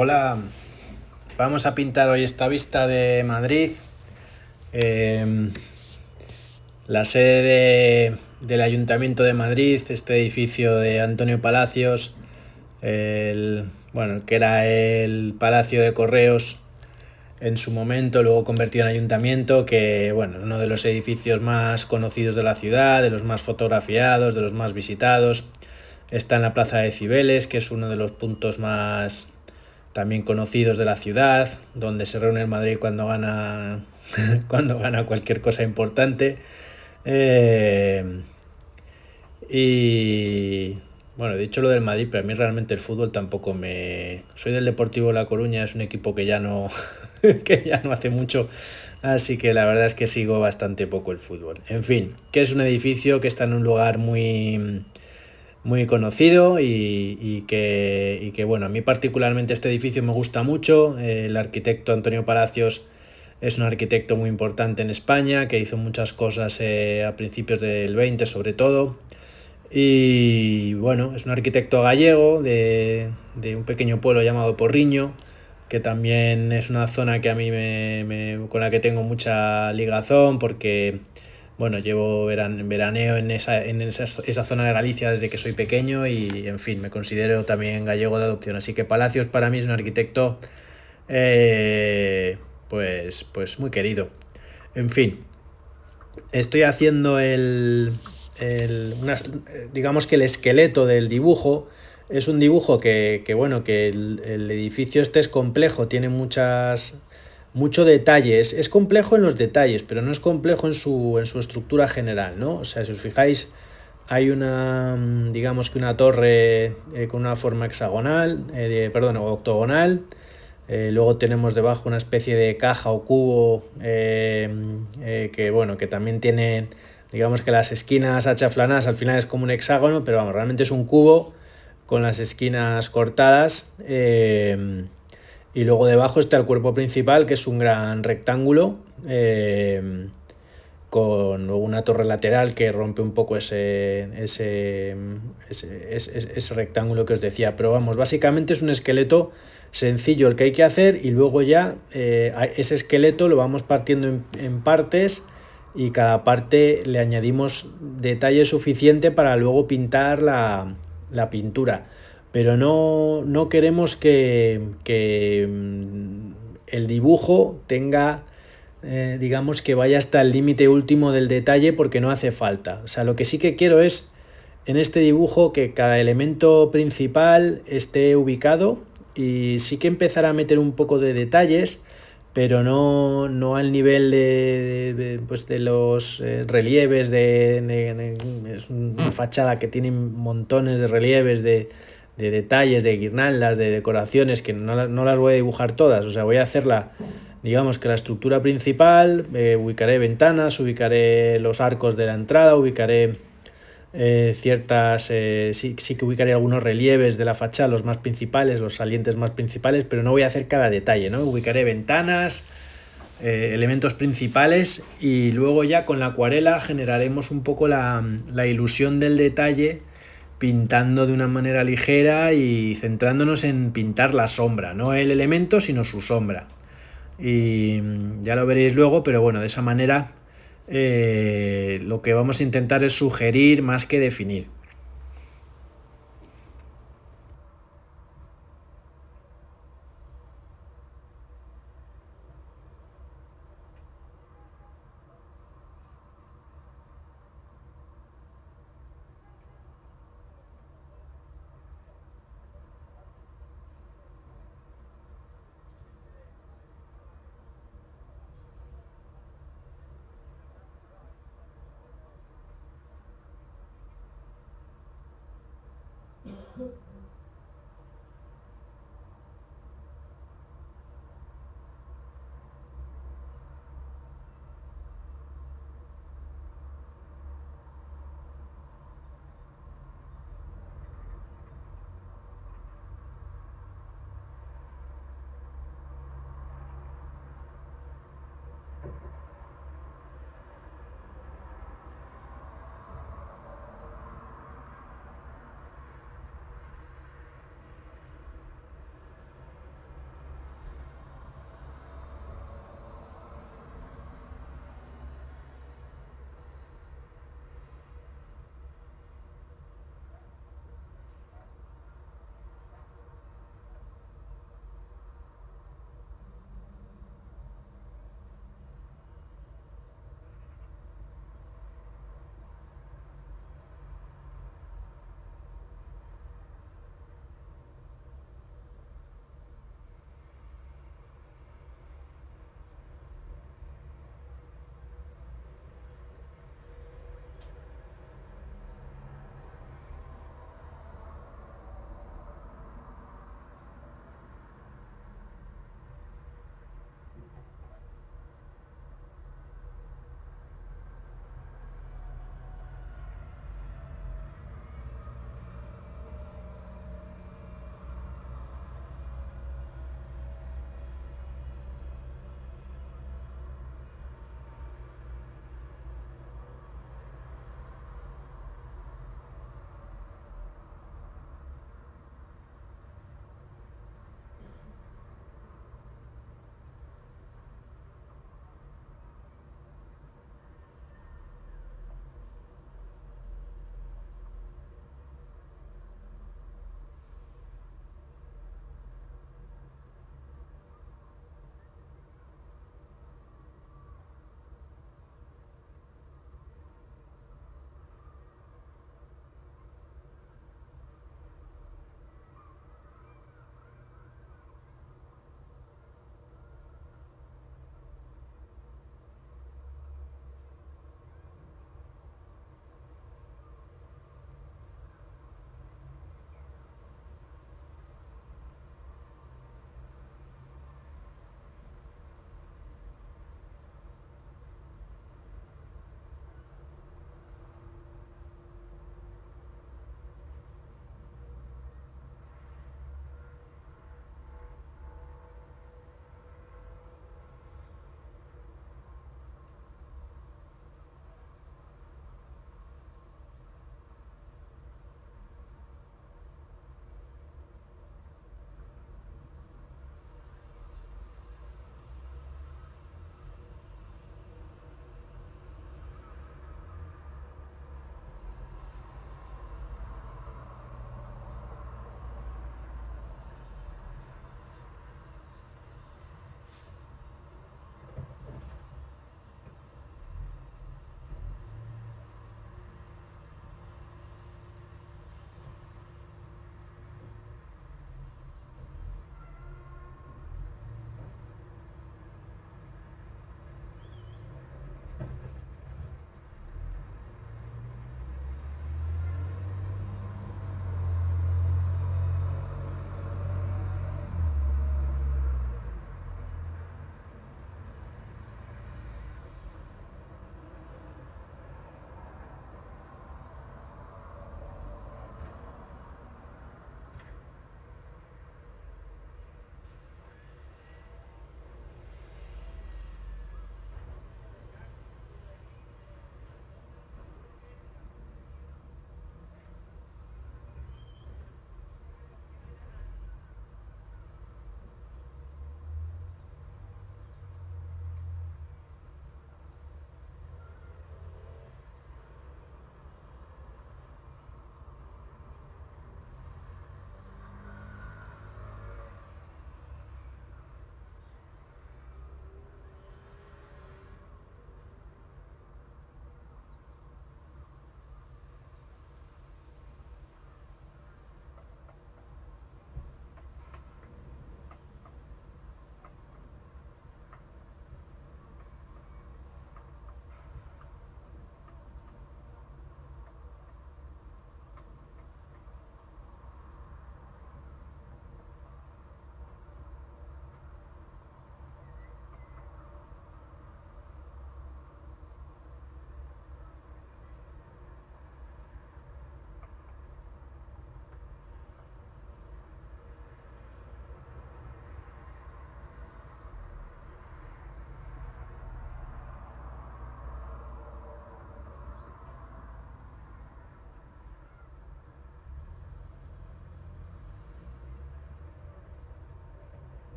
Hola, vamos a pintar hoy esta vista de Madrid, eh, la sede del Ayuntamiento de Madrid, este edificio de Antonio Palacios, el que era el Palacio de Correos en su momento, luego convertido en ayuntamiento, que bueno, es uno de los edificios más conocidos de la ciudad, de los más fotografiados, de los más visitados. Está en la Plaza de Cibeles, que es uno de los puntos más también conocidos de la ciudad, donde se reúne el Madrid cuando gana cuando gana cualquier cosa importante. Eh, y bueno, he dicho lo del Madrid, pero a mí realmente el fútbol tampoco me... Soy del Deportivo La Coruña, es un equipo que ya no, que ya no hace mucho, así que la verdad es que sigo bastante poco el fútbol. En fin, que es un edificio que está en un lugar muy conocido y que, bueno, a mí particularmente este edificio me gusta mucho. El arquitecto Antonio Palacios es un arquitecto muy importante en España, que hizo muchas cosas a principios del 20 sobre todo. Y bueno, es un arquitecto gallego de un pequeño pueblo llamado Porriño, que también es una zona que a mí con la que tengo mucha ligazón porque bueno, llevo veraneo esa zona de Galicia desde que soy pequeño y en fin, me considero también gallego de adopción. Así que Palacios para mí es un arquitecto eh, pues muy querido. En fin, estoy haciendo digamos que el esqueleto del dibujo. Es un dibujo bueno, que el edificio este es complejo, tiene mucho detalle. Es complejo en los detalles, pero no es complejo en su estructura general, ¿no? O sea, si os fijáis, hay digamos que una torre con una forma hexagonal, perdón, octogonal. Luego tenemos debajo una especie de caja o cubo que bueno, que también tiene, digamos que las esquinas achaflanadas, al final es como un hexágono, pero vamos, realmente es un cubo con las esquinas cortadas. Y luego debajo está el cuerpo principal, que es un gran rectángulo, con una torre lateral que rompe un poco ese rectángulo que os decía. Pero vamos, básicamente es un esqueleto sencillo el que hay que hacer y luego ya ese esqueleto lo vamos partiendo en partes y cada parte le añadimos detalle suficiente para luego pintar la pintura. Pero no queremos que el dibujo tenga digamos que vaya hasta el límite último del detalle porque no hace falta. O sea, lo que sí que quiero es en este dibujo que cada elemento principal esté ubicado y sí que empezar a meter un poco de detalles, pero no al nivel pues de los relieves es una fachada que tiene montones de relieves de detalles, de guirnaldas, de decoraciones que no las voy a dibujar todas. O sea, voy a hacerla, digamos que la estructura principal, ubicaré ventanas, ubicaré los arcos de la entrada, ubicaré sí que ubicaré algunos relieves de la fachada, los más principales, los salientes más principales, pero no voy a hacer cada detalle, ¿no? Ubicaré ventanas, elementos principales y luego ya con la acuarela generaremos un poco la ilusión del detalle pintando de una manera ligera y centrándonos en pintar la sombra, no el elemento sino su sombra. Y ya lo veréis luego, pero bueno, de esa manera lo que vamos a intentar es sugerir más que definir.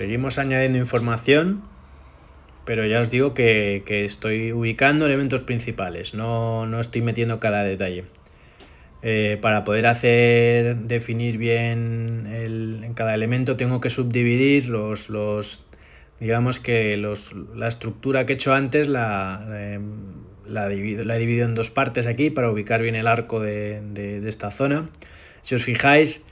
seguimos añadiendo información, pero ya os digo que estoy ubicando elementos principales, no estoy metiendo cada detalle. Para poder definir bien en cada elemento tengo que subdividir digamos que la estructura que he hecho antes la he dividido en dos partes aquí para ubicar bien el arco de esta zona. Si os fijáis,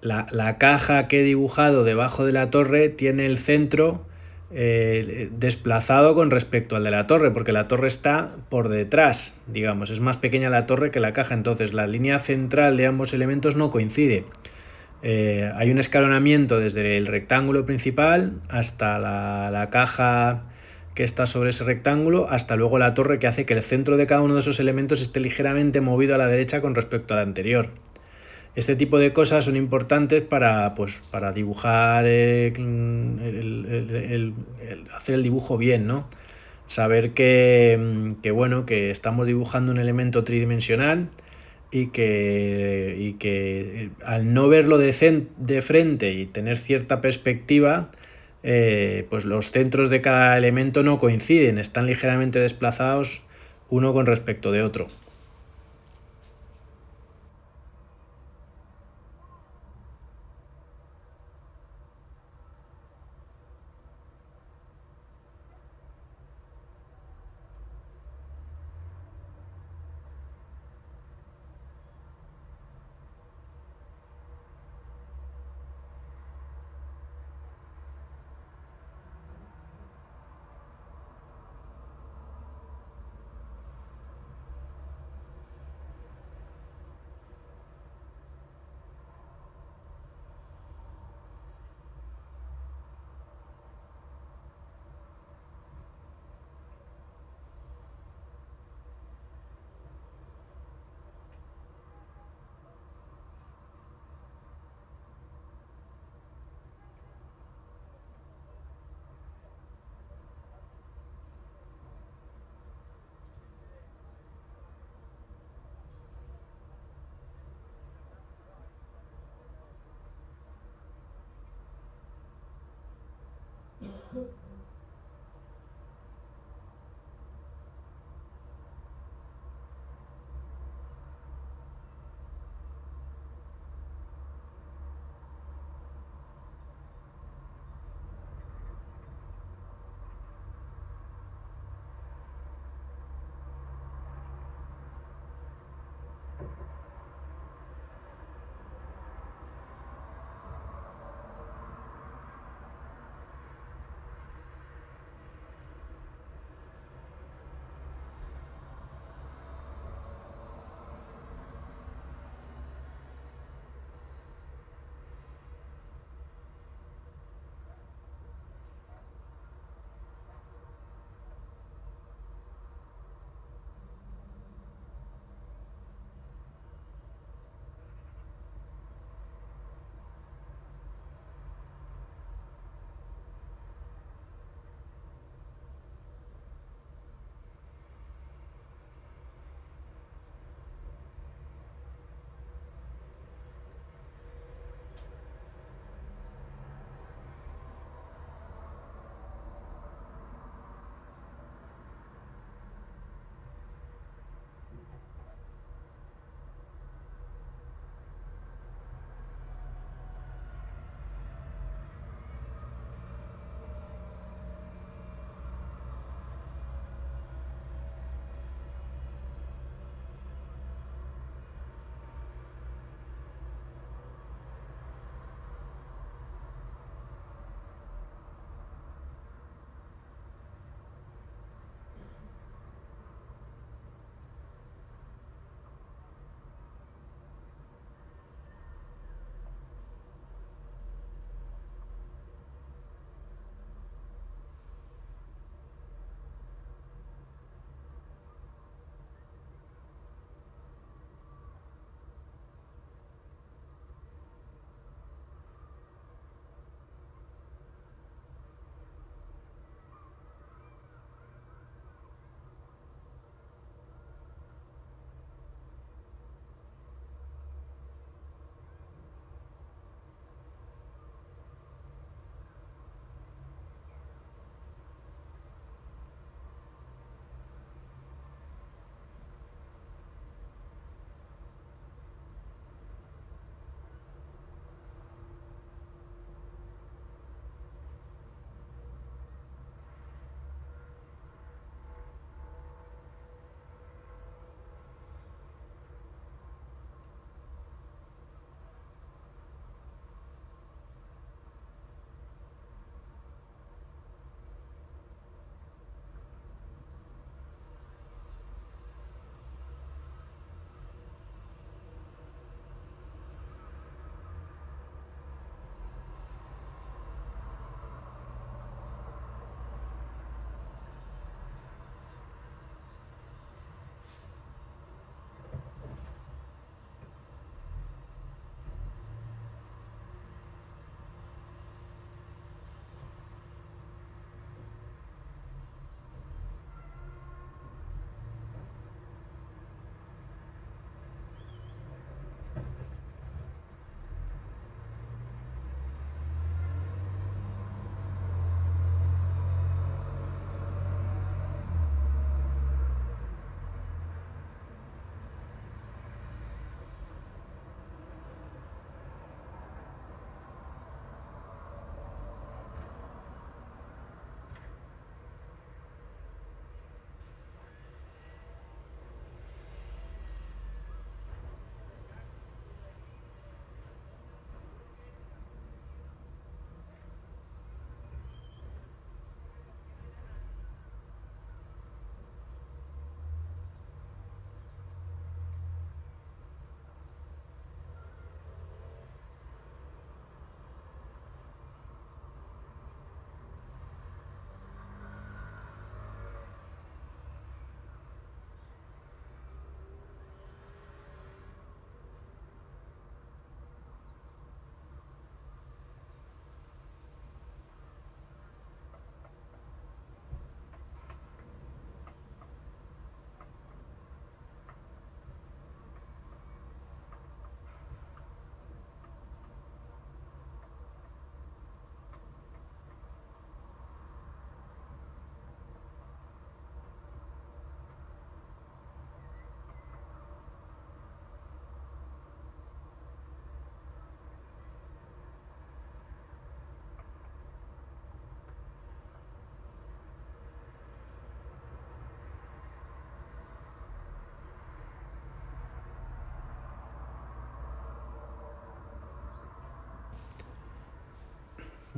la caja que he dibujado debajo de la torre tiene el centro desplazado con respecto al de la torre, porque la torre está por detrás, digamos, es más pequeña la torre que la caja, entonces la línea central de ambos elementos no coincide. Hay un escalonamiento desde el rectángulo principal hasta la caja que está sobre ese rectángulo, hasta luego la torre, que hace que el centro de cada uno de esos elementos esté ligeramente movido a la derecha con respecto al anterior. Este tipo de cosas son importantes para dibujar, hacer el dibujo bien, ¿no? Saber bueno, que estamos dibujando un elemento tridimensional y que al no verlo de frente y tener cierta perspectiva, pues los centros de cada elemento no coinciden, están ligeramente desplazados uno con respecto de otro.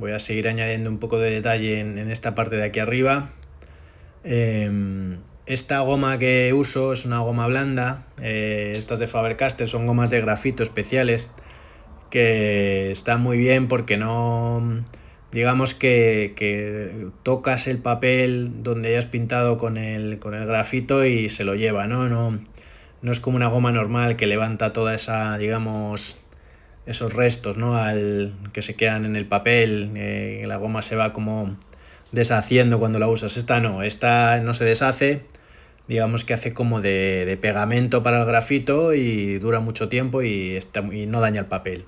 Voy a seguir añadiendo un poco de detalle en esta parte de aquí arriba. Esta goma que uso es una goma blanda. Estas de Faber-Castell son gomas de grafito especiales que están muy bien porque no, digamos que tocas el papel donde ya has pintado con el grafito y se lo lleva, ¿no? No es como una goma normal que levanta toda esa, digamos, esos restos, ¿no? Que se quedan en el papel, la goma se va como deshaciendo cuando la usas. Esta no se deshace, digamos que hace como de pegamento para el grafito y dura mucho tiempo y no daña el papel.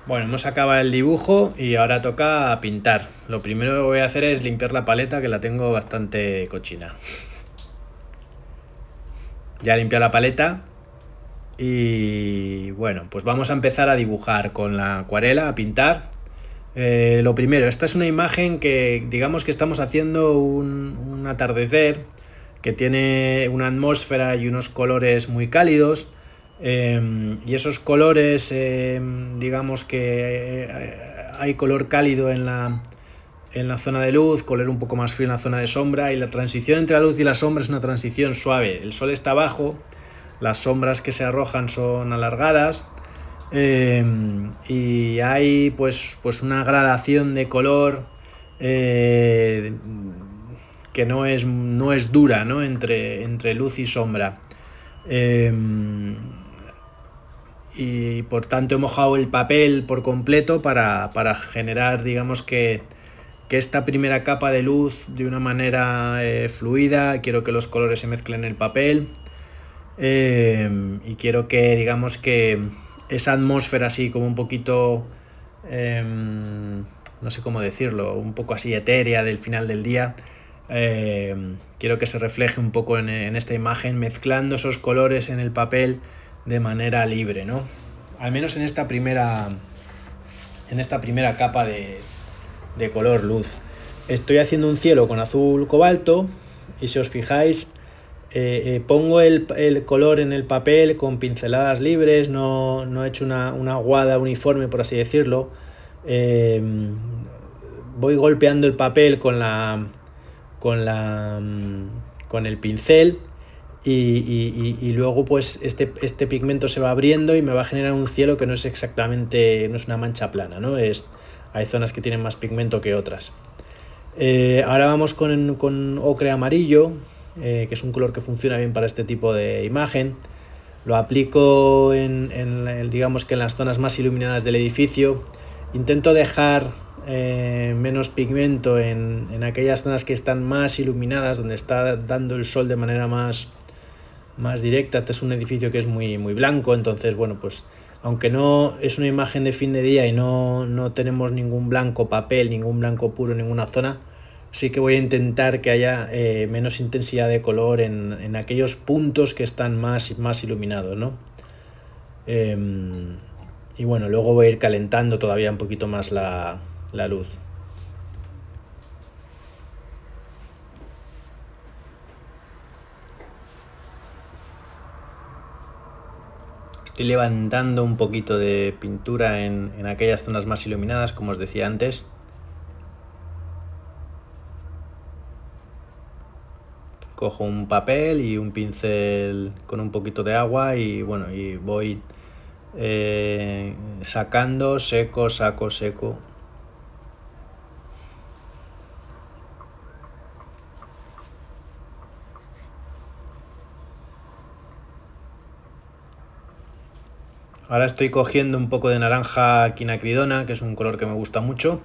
Bueno, hemos acabado el dibujo y ahora toca pintar. Lo primero que voy a hacer es limpiar la paleta, que la tengo bastante cochina. Ya he limpiado la paleta y bueno, pues vamos a empezar a dibujar con la acuarela, a pintar. Lo primero, esta es una imagen que digamos que estamos haciendo un atardecer que tiene una atmósfera y unos colores muy cálidos. Y esos colores, digamos que hay color cálido en la zona de luz, color un poco más frío en la zona de sombra, y la transición entre la luz y la sombra es una transición suave. El sol está abajo, las sombras que se arrojan son alargadas, y hay pues una gradación de color que no es dura, ¿no? entre luz y sombra. Y por tanto he mojado el papel por completo para generar, digamos que esta primera capa de luz de una manera fluida. Quiero que los colores se mezclen en el papel, y quiero que, digamos, que esa atmósfera así como un poquito, no sé cómo decirlo, un poco así etérea del final del día, quiero que se refleje un poco en esta imagen, mezclando esos colores en el papel de manera libre, ¿no? Al menos en esta primera capa de color luz. Estoy haciendo un cielo con azul cobalto y si os fijáis, pongo el color en el papel con pinceladas libres, no he hecho una aguada uniforme, por así decirlo. Voy golpeando el papel con el pincel y luego pues este pigmento se va abriendo y me va a generar un cielo que no es exactamente, no es una mancha plana, ¿no? Hay zonas que tienen más pigmento que otras. Ahora vamos con ocre amarillo, que es un color que funciona bien para este tipo de imagen. Lo aplico digamos que en las zonas más iluminadas del edificio. Intento dejar menos pigmento en aquellas zonas que están más iluminadas, donde está dando el sol de manera más directa. Este es un edificio que es muy, muy blanco, entonces bueno, pues aunque no es una imagen de fin de día y no tenemos ningún blanco papel, ningún blanco puro en ninguna zona, sí que voy a intentar que haya menos intensidad de color en aquellos puntos que están más iluminados, ¿no? Y bueno, luego voy a ir calentando todavía un poquito más la luz. Estoy levantando un poquito de pintura en aquellas zonas más iluminadas, como os decía antes. Cojo un papel y un pincel con un poquito de agua y bueno, y voy sacando, seco. Ahora estoy cogiendo un poco de naranja quinacridona, que es un color que me gusta mucho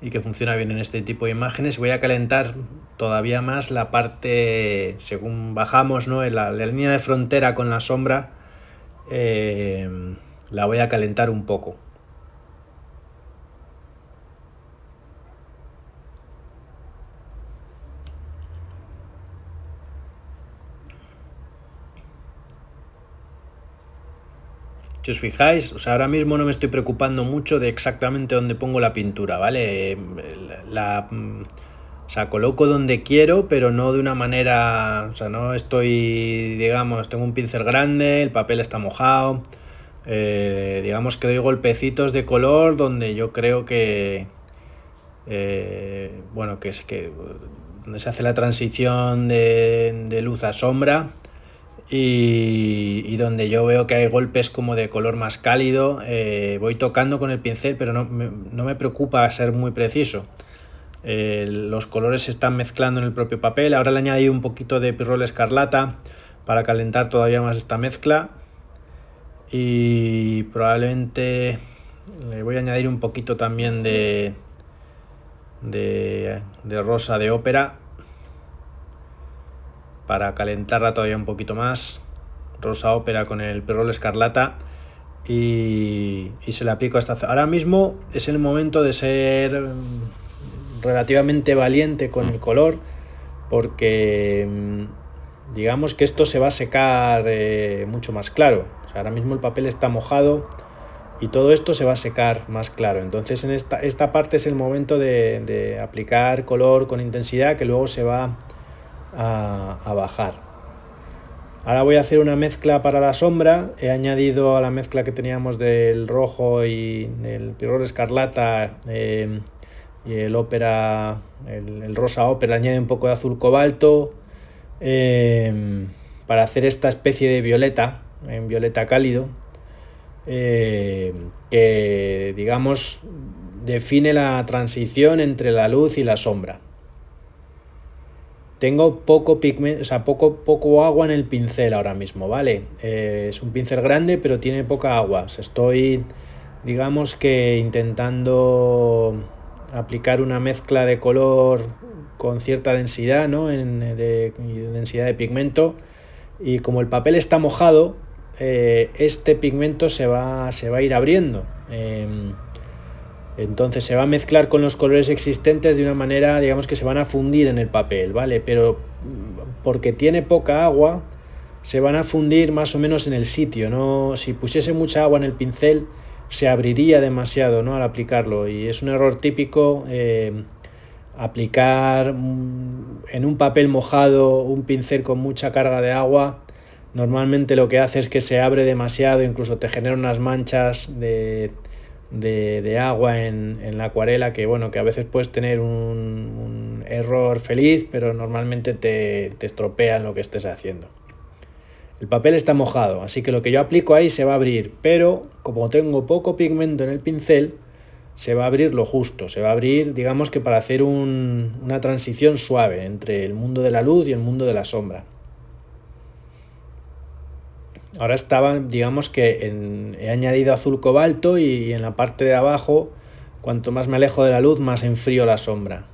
y que funciona bien en este tipo de imágenes. Voy a calentar todavía más la parte, según bajamos, ¿no? la línea de frontera con la sombra, la voy a calentar un poco. Si os fijáis, o sea, ahora mismo no me estoy preocupando mucho de exactamente dónde pongo la pintura, ¿vale? O sea, coloco donde quiero, pero no de una manera, o sea, no estoy, digamos, tengo un pincel grande, el papel está mojado, digamos que doy golpecitos de color donde yo creo que, bueno, que es que donde se hace la transición de luz a sombra. Y donde yo veo que hay golpes como de color más cálido, voy tocando con el pincel, pero no me preocupa ser muy preciso. Los colores se están mezclando en el propio papel. Ahora le añadí un poquito de pirrol escarlata para calentar todavía más esta mezcla y probablemente le voy a añadir un poquito también de rosa de ópera para calentarla todavía un poquito más. Rosa ópera con el pirrol escarlata. y se le aplico a esta zona. Ahora mismo es el momento de ser relativamente valiente con el color, porque digamos que esto se va a secar mucho más claro. O sea, ahora mismo el papel está mojado y todo esto se va a secar más claro. Entonces en esta parte es el momento de aplicar color con intensidad, que luego se va a bajar. Ahora voy a hacer una mezcla para la sombra. He añadido a la mezcla que teníamos del rojo y el pirrol escarlata y el ópera, el rosa ópera, añade un poco de azul cobalto para hacer esta especie de violeta, en violeta cálido, que digamos define la transición entre la luz y la sombra. Tengo poco pigmento, o sea, poco agua en el pincel ahora mismo, ¿vale? Es un pincel grande, pero tiene poca agua. Estoy, digamos que intentando aplicar una mezcla de color con cierta densidad, ¿no? De densidad de pigmento. Y como el papel está mojado, este pigmento se va a ir abriendo. Entonces se va a mezclar con los colores existentes de una manera, digamos que se van a fundir en el papel, ¿vale? Pero porque tiene poca agua, se van a fundir más o menos en el sitio, ¿no? Si pusiese mucha agua en el pincel, se abriría demasiado, ¿no? Al aplicarlo. Y es un error típico aplicar en un papel mojado un pincel con mucha carga de agua. Normalmente lo que hace es que se abre demasiado, incluso te genera unas manchas de agua en la acuarela, que bueno, que a veces puedes tener un error feliz, pero normalmente te estropean lo que estés haciendo. El papel está mojado, así que lo que yo aplico ahí se va a abrir, pero como tengo poco pigmento en el pincel, se va a abrir lo justo, se va a abrir, digamos que para hacer una transición suave entre el mundo de la luz y el mundo de la sombra. Ahora estaba, digamos que he añadido azul cobalto y en la parte de abajo, cuanto más me alejo de la luz, más enfrío la sombra.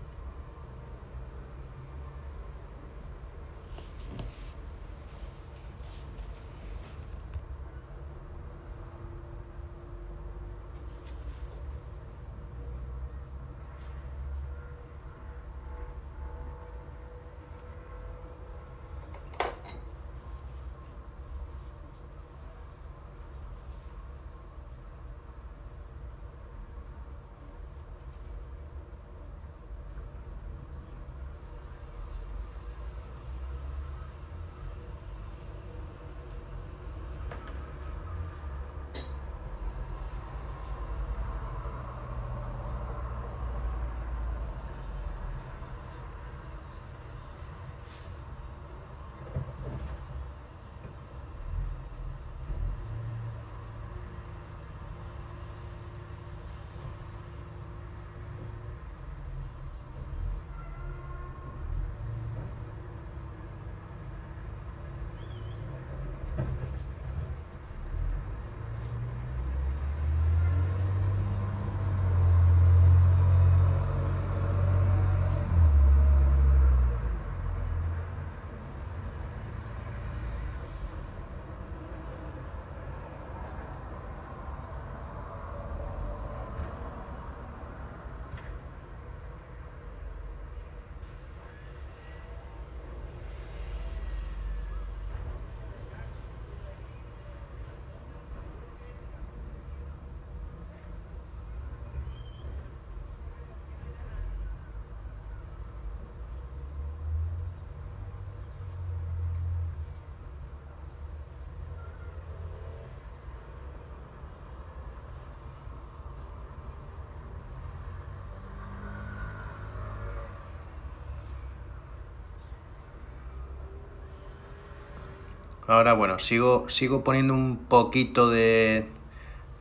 Ahora, bueno, sigo poniendo un poquito de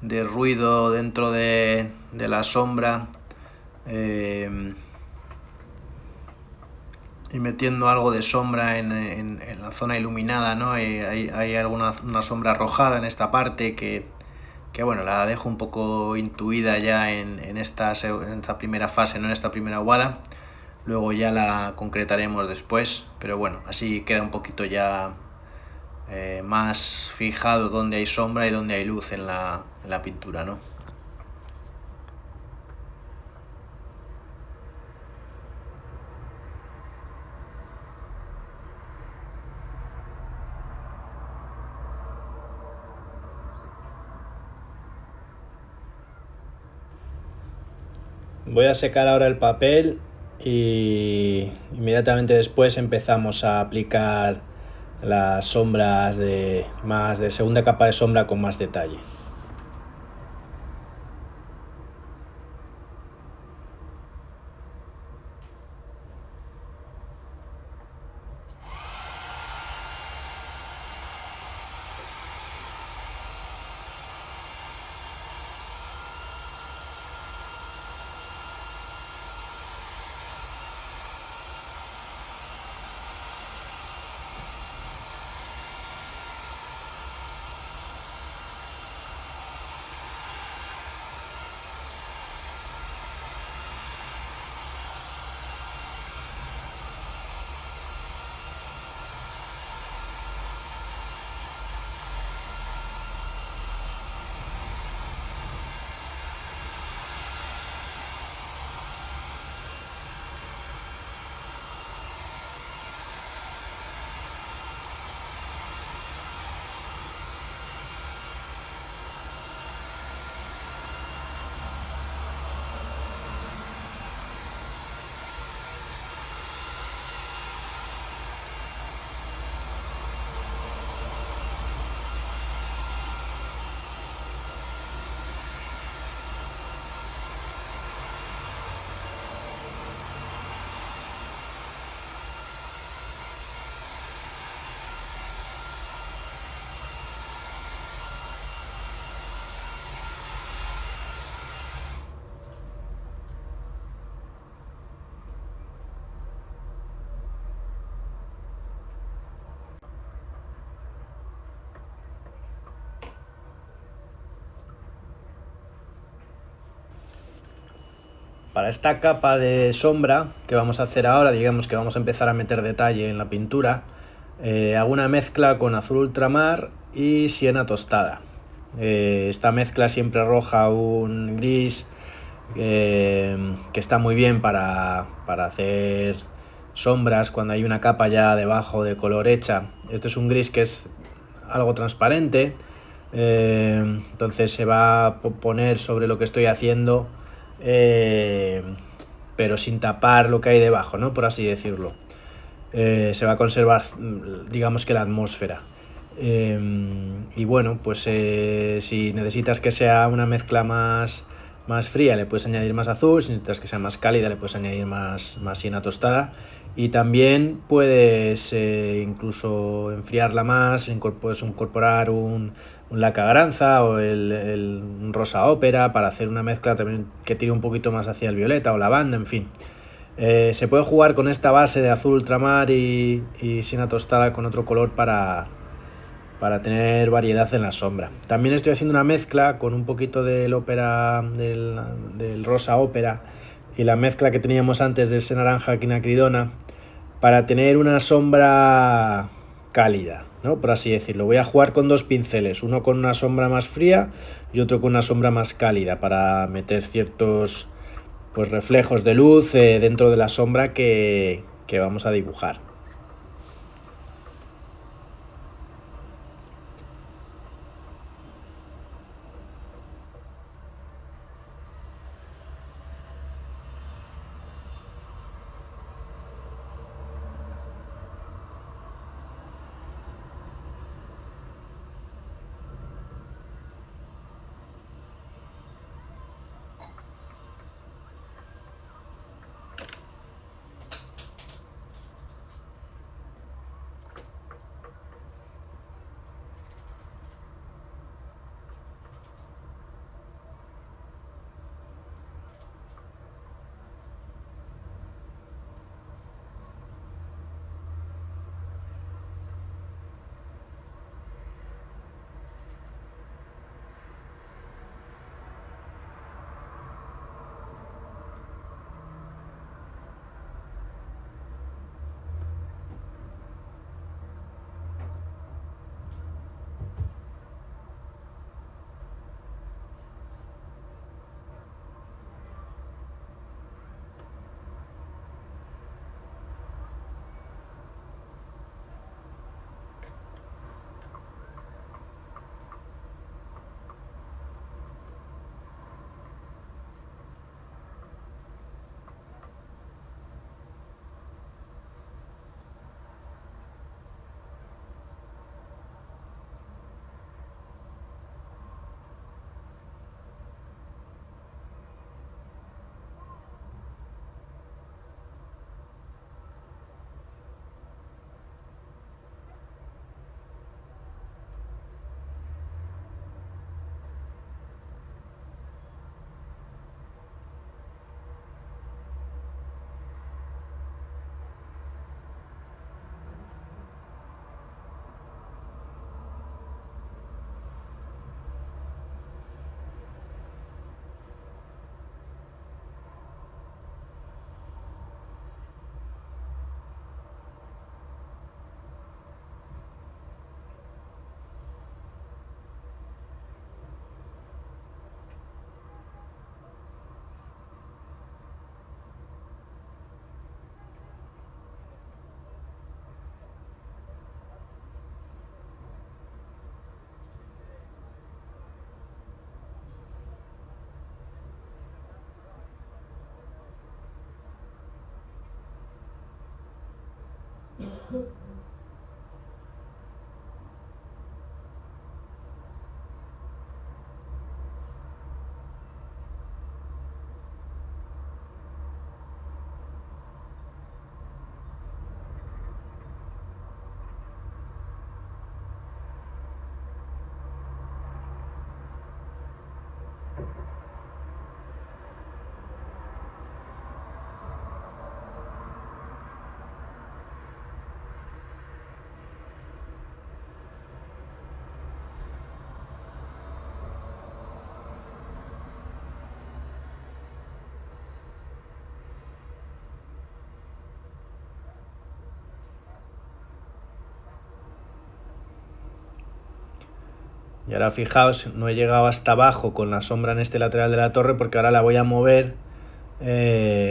ruido dentro de la sombra y metiendo algo de sombra en la zona iluminada, ¿no? Hay una sombra arrojada en esta parte que bueno, la dejo un poco intuida ya en esta primera fase, no en esta primera aguada. Luego ya la concretaremos después, pero bueno, así queda un poquito ya más fijado dónde hay sombra y dónde hay luz en la pintura, ¿no? Voy a secar ahora el papel y inmediatamente después empezamos a aplicar las sombras de segunda capa de sombra con más detalle. Para esta capa de sombra que vamos a hacer ahora, digamos que vamos a empezar a meter detalle en la pintura, hago una mezcla con azul ultramar y siena tostada. Esta mezcla siempre arroja un gris que está muy bien para hacer sombras cuando hay una capa ya debajo de color hecha. Este es un gris que es algo transparente, entonces se va a poner sobre lo que estoy haciendo, pero sin tapar lo que hay debajo, ¿no? Por así decirlo. Se va a conservar, digamos que la atmósfera. Y bueno, pues si necesitas que sea una mezcla más fría, le puedes añadir más azul. Si necesitas que sea más cálida, le puedes añadir más siena tostada. Y también puedes incluso enfriarla más, puedes incorporar un laca granza o el rosa ópera para hacer una mezcla también que tire un poquito más hacia el violeta o lavanda, en fin. Se puede jugar con esta base de azul ultramar y siena tostada con otro color para tener variedad en la sombra. También estoy haciendo una mezcla con un poquito del ópera, del rosa ópera y la mezcla que teníamos antes de ese naranja quinacridona para tener una sombra cálida, ¿no? Por así decirlo. Voy a jugar con dos pinceles, uno con una sombra más fría y otro con una sombra más cálida para meter ciertos pues reflejos de luz dentro de la sombra que vamos a dibujar. Y ahora fijaos, no he llegado hasta abajo con la sombra en este lateral de la torre porque ahora la voy a mover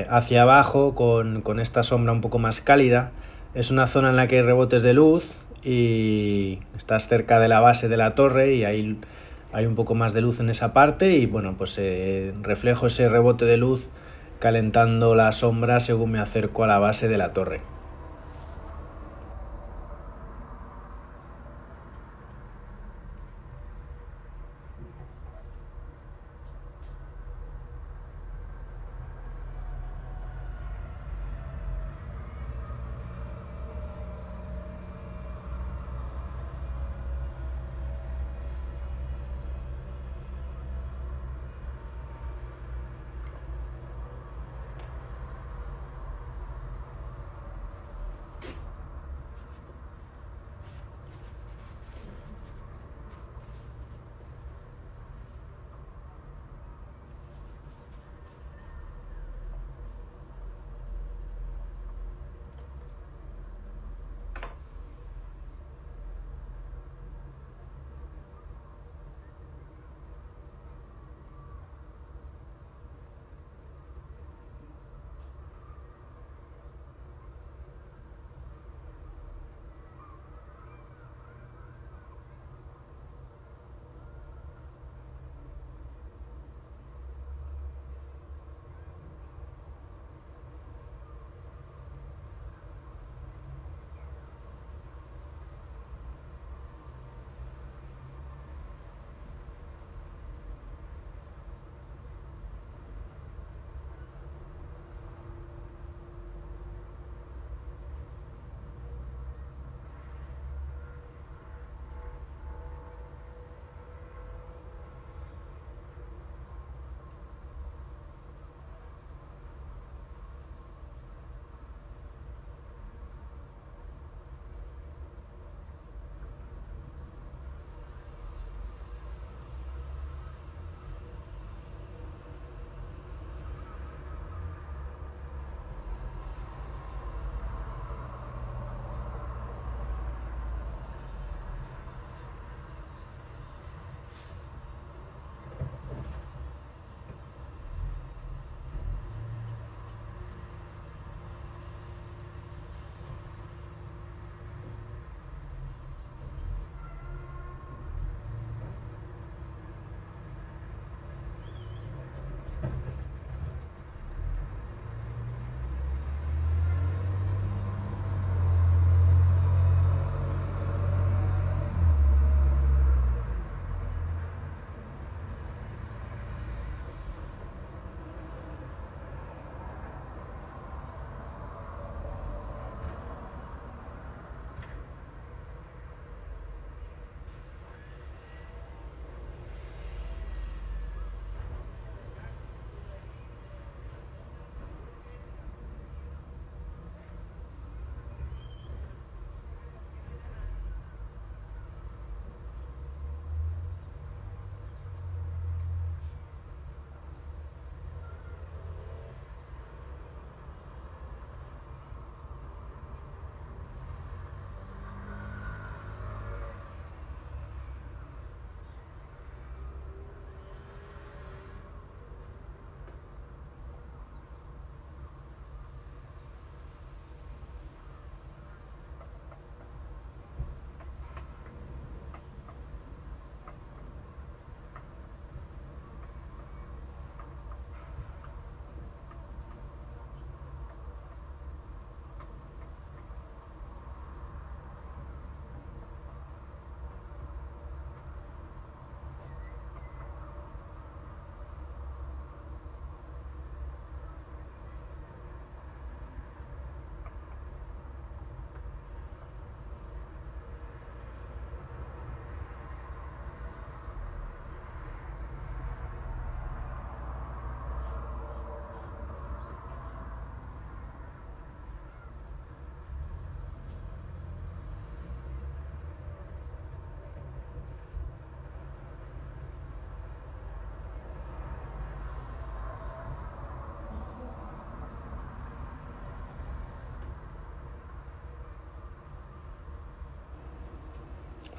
hacia abajo con esta sombra un poco más cálida. Es una zona en la que hay rebotes de luz y estás cerca de la base de la torre y ahí hay un poco más de luz en esa parte y bueno, pues reflejo ese rebote de luz calentando la sombra según me acerco a la base de la torre.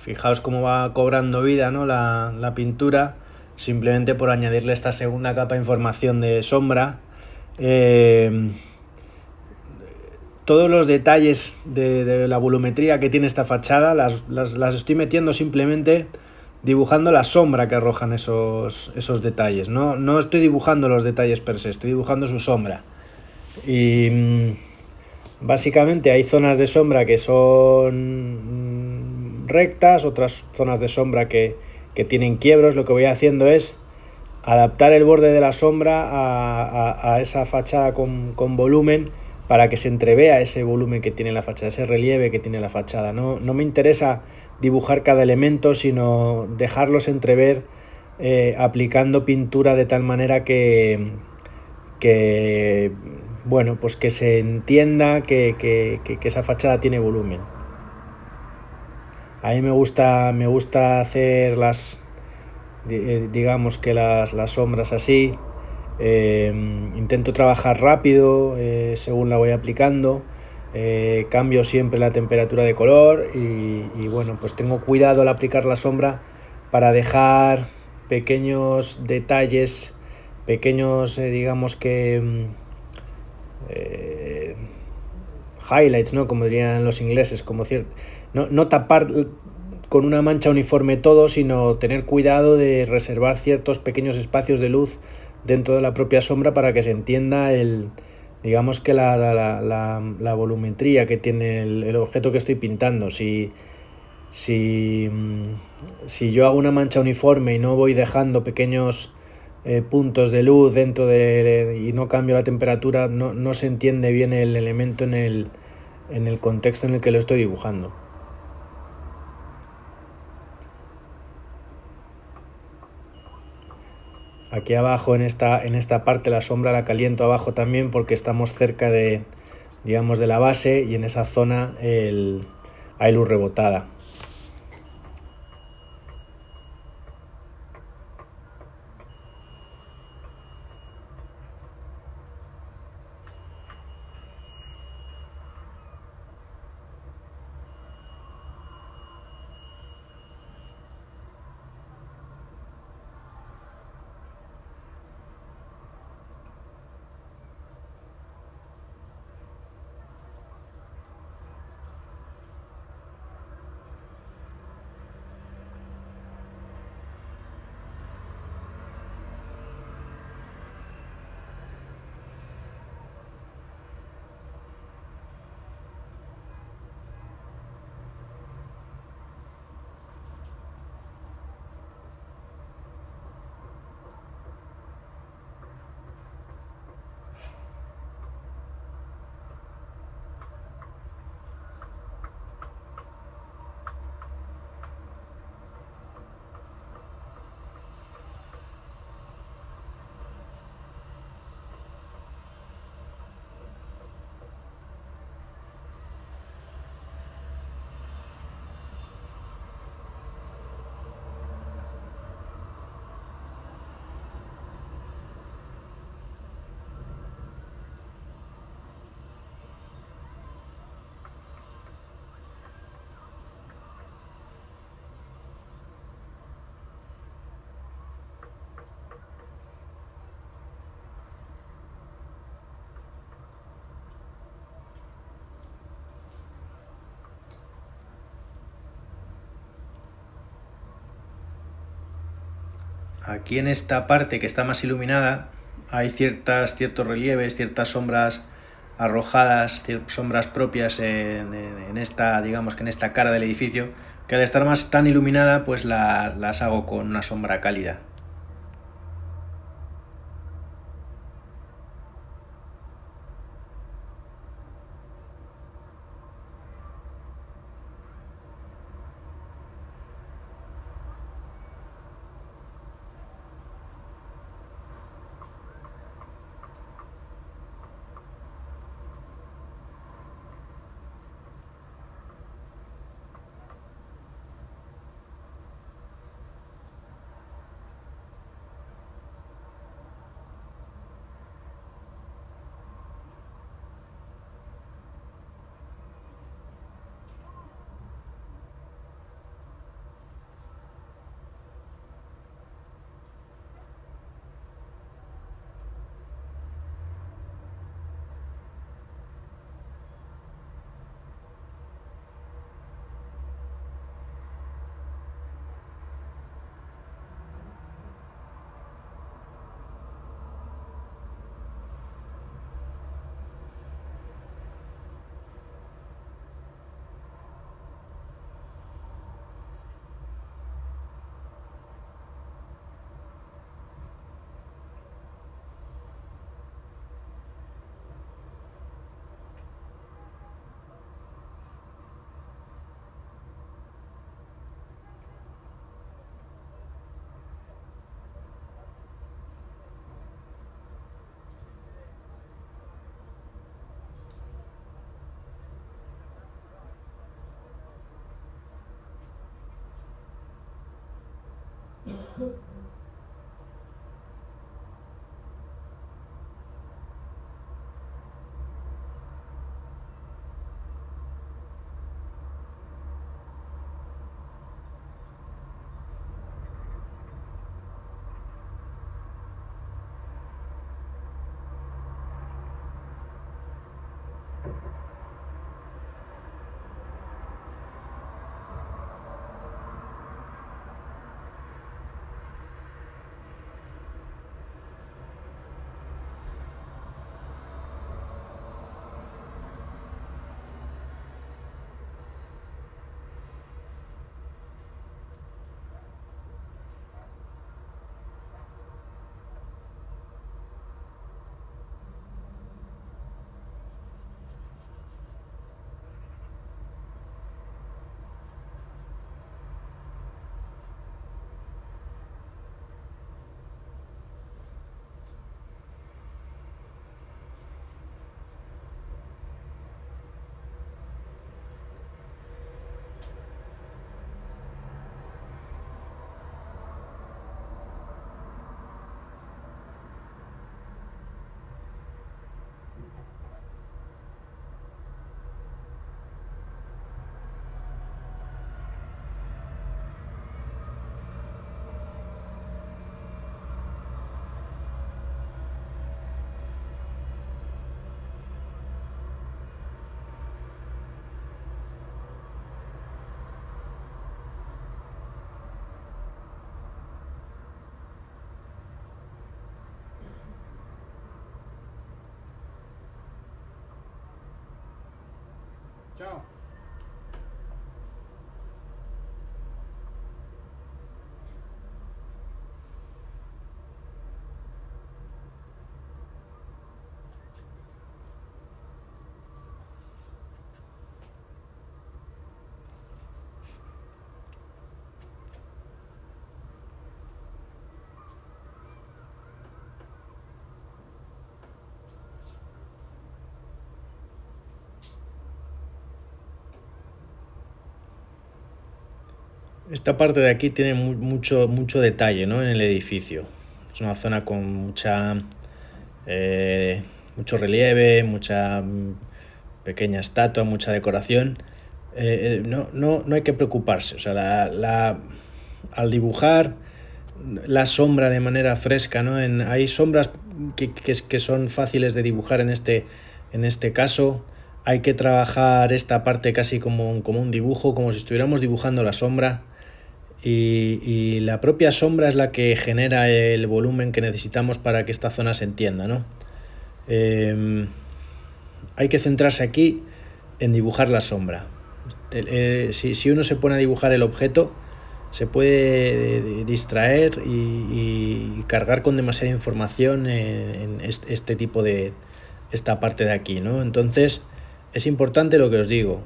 Fijaos cómo va cobrando vida, ¿no? La pintura, simplemente por añadirle esta segunda capa de información de sombra. Eh, Todos los detalles de la volumetría que tiene esta fachada las estoy metiendo simplemente dibujando la sombra que arrojan esos detalles. No estoy dibujando los detalles per se, estoy dibujando su sombra. Y básicamente hay zonas de sombra que son rectas, otras zonas de sombra que tienen quiebros. Lo que voy haciendo es adaptar el borde de la sombra a esa fachada con volumen para que se entrevea ese volumen que tiene la fachada, ese relieve que tiene la fachada. No me interesa dibujar cada elemento, sino dejarlos entrever aplicando pintura de tal manera que bueno, pues que se entienda que esa fachada tiene volumen. A mí me gusta hacer digamos que las sombras así. Intento trabajar rápido según la voy aplicando. Cambio siempre la temperatura de color y bueno, pues tengo cuidado al aplicar la sombra para dejar pequeños detalles, pequeños digamos que eh, highlights, ¿no? Como dirían los ingleses, como no tapar con una mancha uniforme todo, sino tener cuidado de reservar ciertos pequeños espacios de luz dentro de la propia sombra para que se entienda digamos que la volumetría que tiene el objeto que estoy pintando. Si, si yo hago una mancha uniforme y no voy dejando pequeños puntos de luz y no cambio la temperatura, no se entiende bien el elemento en el contexto en el que lo estoy dibujando. Aquí abajo en esta parte la sombra la caliento abajo también porque estamos cerca digamos, de la base y en esa zona hay luz rebotada. Aquí en esta parte que está más iluminada hay ciertos relieves, ciertas sombras arrojadas, sombras propias en esta, digamos que en esta cara del edificio, que al estar más tan iluminada pues las hago con una sombra cálida. Chao. Esta parte de aquí tiene mucho detalle, ¿no? En el edificio. Es una zona con eh, mucho relieve, mucha pequeña estatua, mucha decoración. No hay que preocuparse. O sea, al dibujar la sombra de manera fresca, ¿no? Hay sombras que son fáciles de dibujar en este caso. Hay que trabajar esta parte casi como un dibujo, como si estuviéramos dibujando la sombra. Y la propia sombra es la que genera el volumen que necesitamos para que esta zona se entienda, ¿no? Eh, Hay que centrarse aquí en dibujar la sombra. Si uno se pone a dibujar el objeto, se puede distraer y cargar con demasiada información en este tipo de esta parte de aquí, ¿no? Entonces es importante lo que os digo,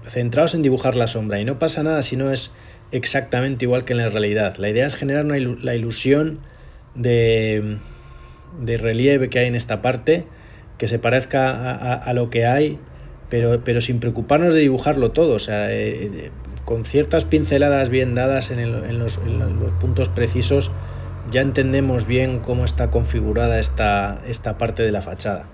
centraos en dibujar la sombra y no pasa nada si no es exactamente igual que en la realidad. La idea es generar la ilusión de, de relieve que hay en esta parte, que se parezca a lo que hay, pero sin preocuparnos de dibujarlo todo, o sea, con ciertas pinceladas bien dadas en los puntos precisos, ya entendemos bien cómo está configurada esta parte de la fachada.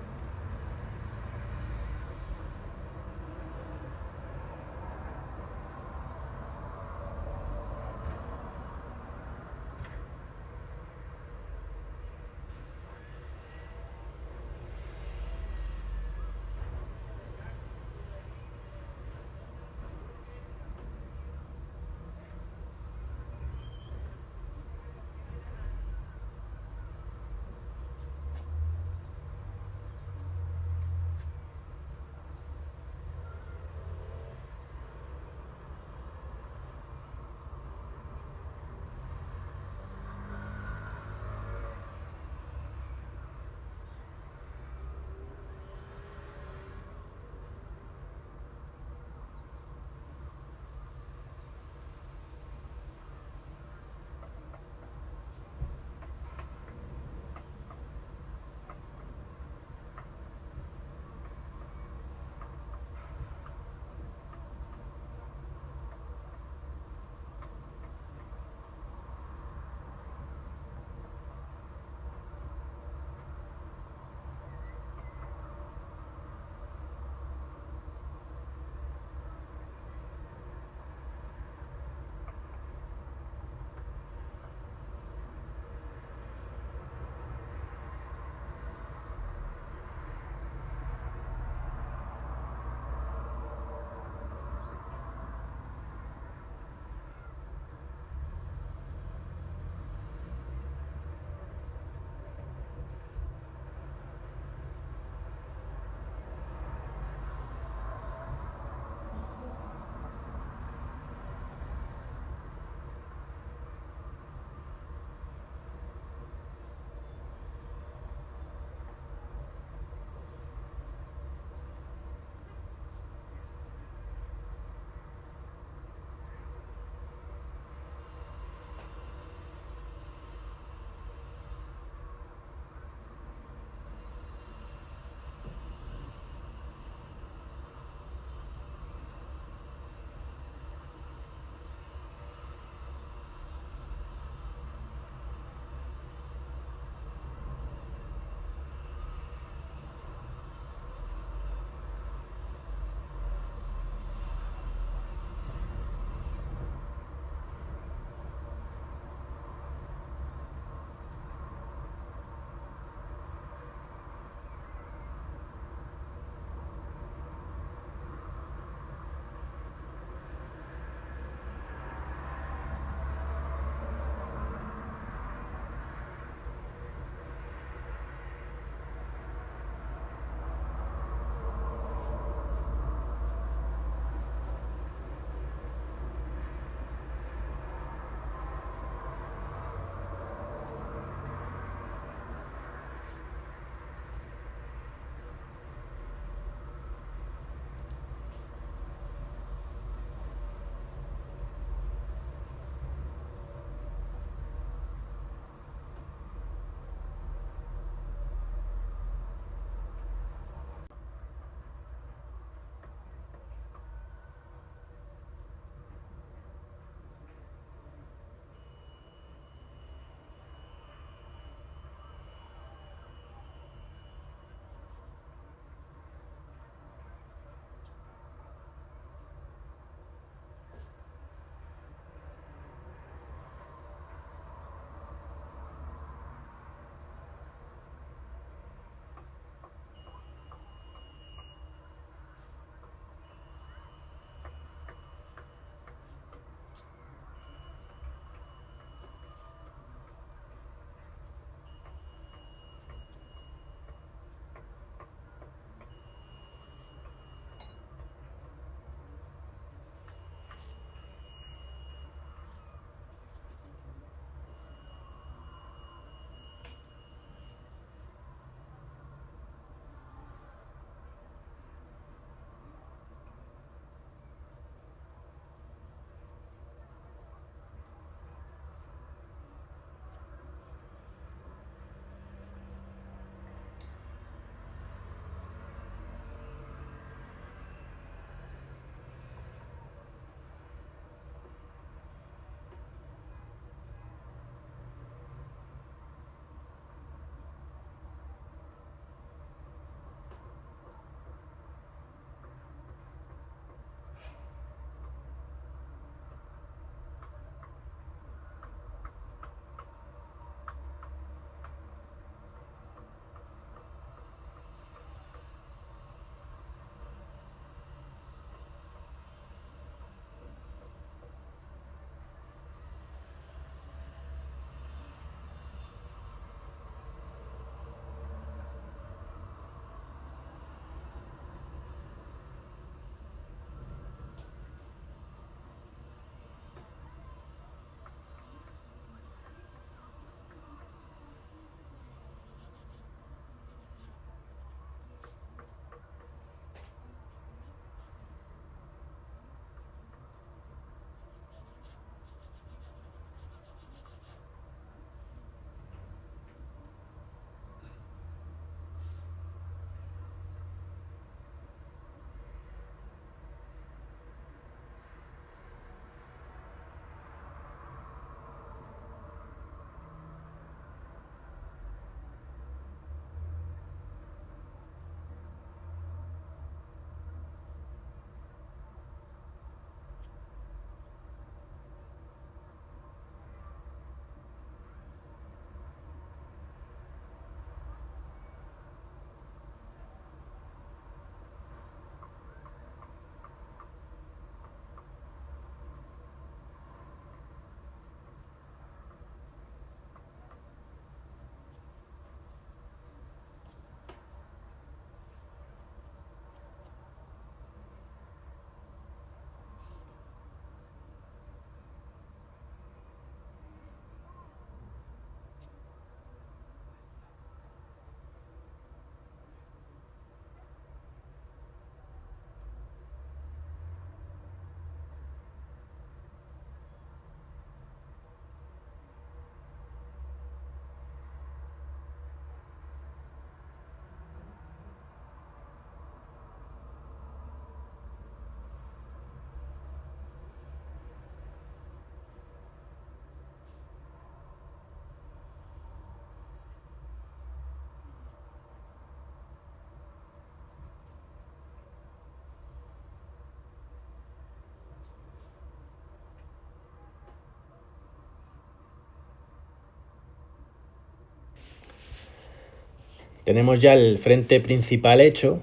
tenemos ya el frente principal hecho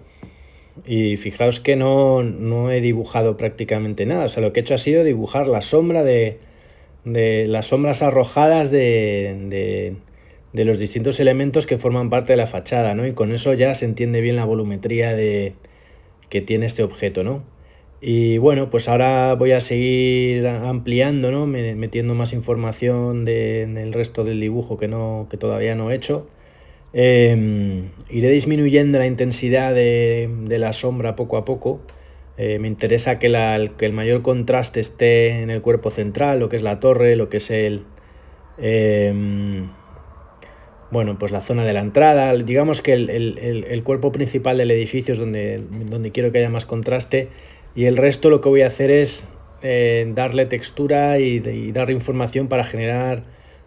y fijaos que no he dibujado prácticamente nada. O sea, lo que he hecho ha sido dibujar la sombra de las sombras arrojadas de los distintos elementos que forman parte de la fachada, ¿no? Y con eso ya se entiende bien la volumetría que tiene este objeto, ¿no? Y bueno, pues ahora voy a seguir ampliando, ¿no? Metiendo más información del resto del dibujo que todavía no he hecho. Iré disminuyendo la intensidad de la sombra poco a poco. Me interesa que el mayor contraste esté en el cuerpo central, lo que es la torre, lo que es em, bueno, pues la zona de la entrada. Digamos que el cuerpo principal del edificio es donde quiero que haya más contraste, y el resto lo que voy a hacer es darle textura y darle información para generar,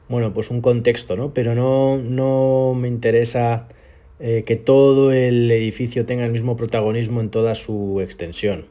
bueno, pues un contexto, ¿no? Pero no me interesa que todo el edificio tenga el mismo protagonismo en toda su extensión.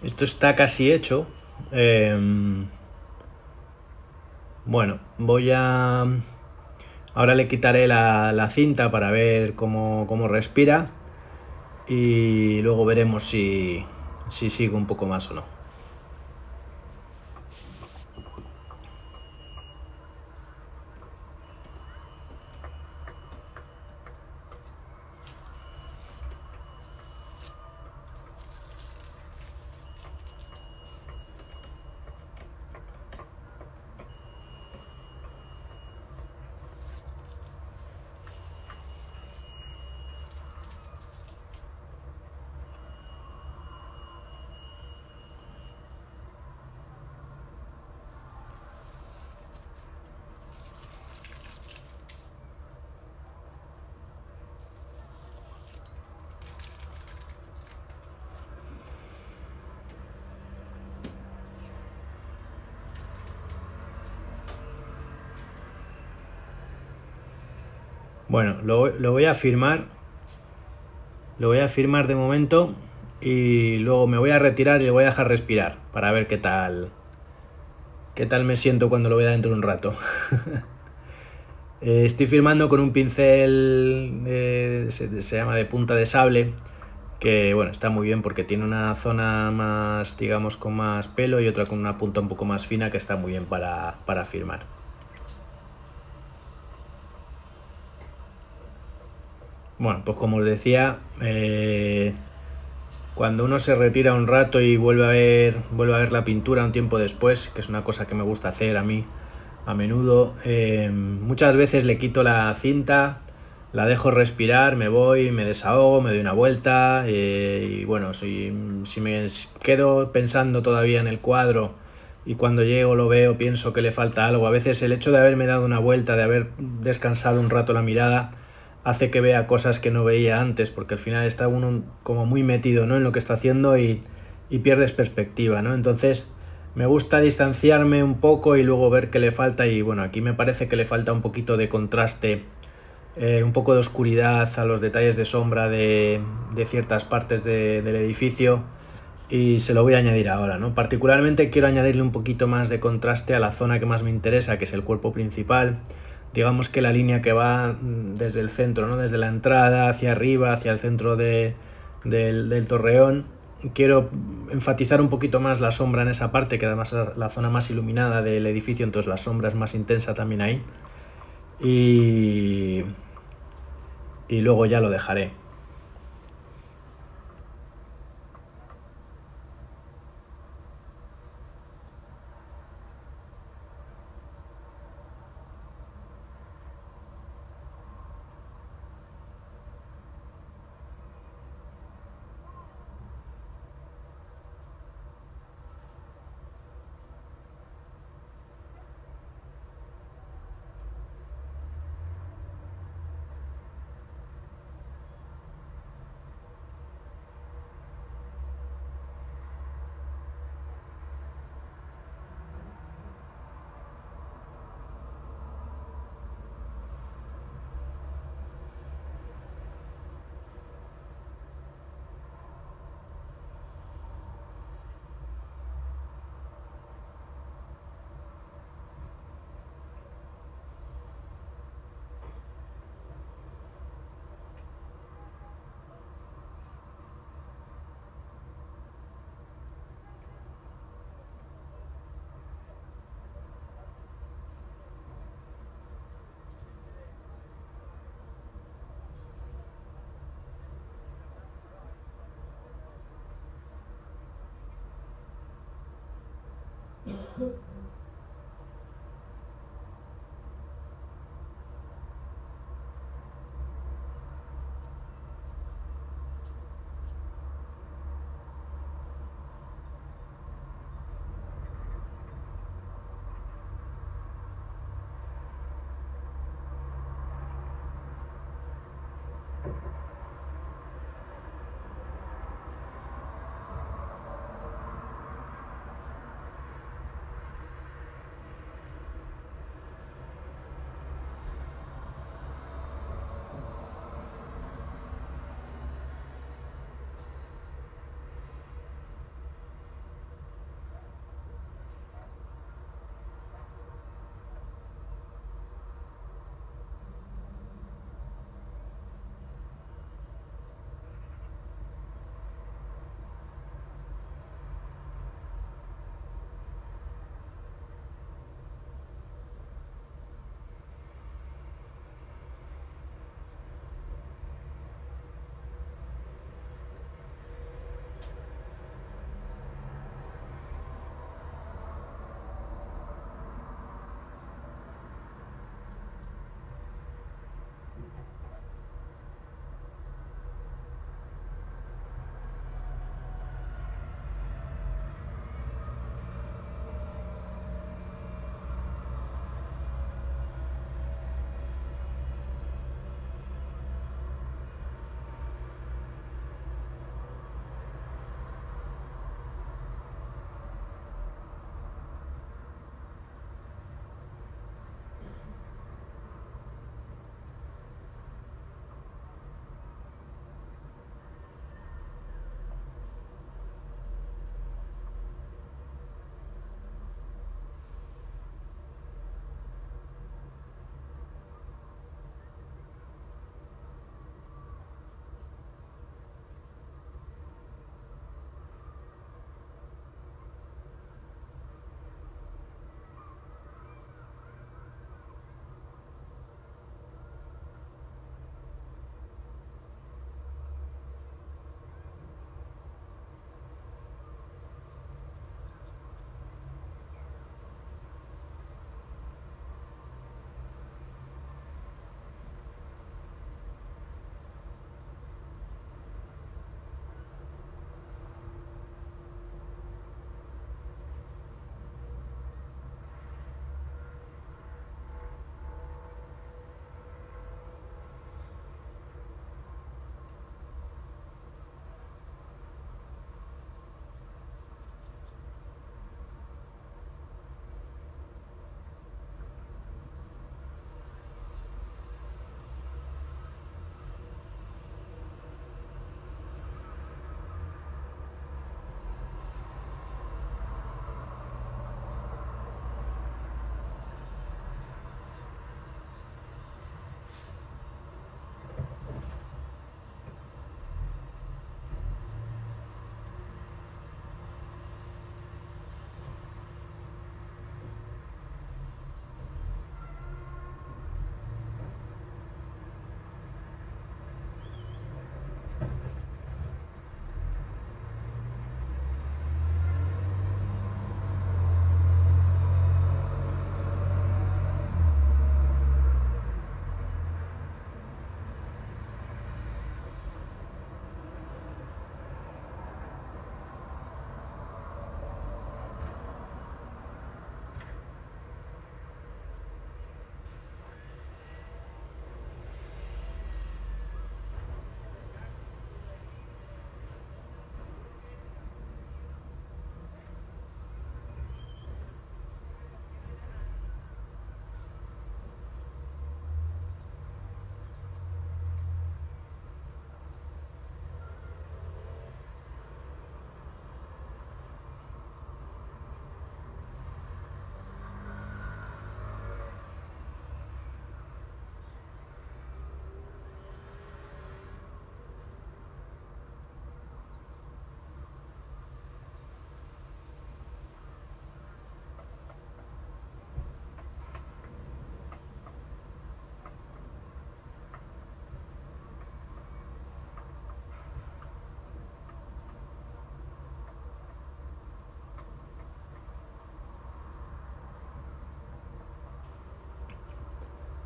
Esto está casi hecho. Bueno, voy a... Ahora le quitaré la cinta para ver cómo respira y luego veremos si sigo un poco más o no. Bueno, lo voy a firmar. Lo voy a firmar de momento y luego me voy a retirar y le voy a dejar respirar para ver qué tal me siento cuando lo vea dentro de un rato. Estoy firmando con un pincel, se llama de punta de sable, que bueno, está muy bien porque tiene una zona más, digamos, con más pelo y otra con una punta un poco más fina que está muy bien para firmar. Bueno, pues como os decía, cuando uno se retira un rato y vuelve a ver la pintura un tiempo después, que es una cosa que me gusta hacer a mí a menudo, muchas veces le quito la cinta, la dejo respirar, me voy, me desahogo, me doy una vuelta y bueno, si me quedo pensando todavía en el cuadro y cuando llego lo veo, pienso que le falta algo, a veces el hecho de haberme dado una vuelta, de haber descansado un rato la mirada, hace que vea cosas que no veía antes, porque al final está uno como muy metido, ¿no?, en lo que está haciendo y pierdes perspectiva, ¿no? Entonces me gusta distanciarme un poco y luego ver qué le falta y bueno, aquí me parece que le falta un poquito de contraste, un poco de oscuridad a los detalles de sombra de ciertas partes del edificio y se lo voy a añadir ahora, ¿no? Particularmente quiero añadirle un poquito más de contraste a la zona que más me interesa, que es el cuerpo principal. Digamos que la línea que va desde el centro, ¿no?, desde la entrada hacia arriba, hacia el centro del torreón. Quiero enfatizar un poquito más la sombra en esa parte, que además es la zona más iluminada del edificio, entonces la sombra es más intensa también ahí. Y, y luego ya lo dejaré.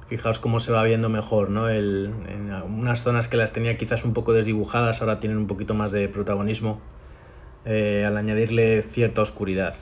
Fijaos cómo se va viendo mejor, ¿no? En unas zonas que las tenía quizás un poco desdibujadas, ahora tienen un poquito más de protagonismo al añadirle cierta oscuridad.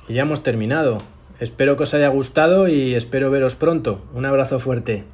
Y ya hemos terminado. Espero que os haya gustado y espero veros pronto. Un abrazo fuerte.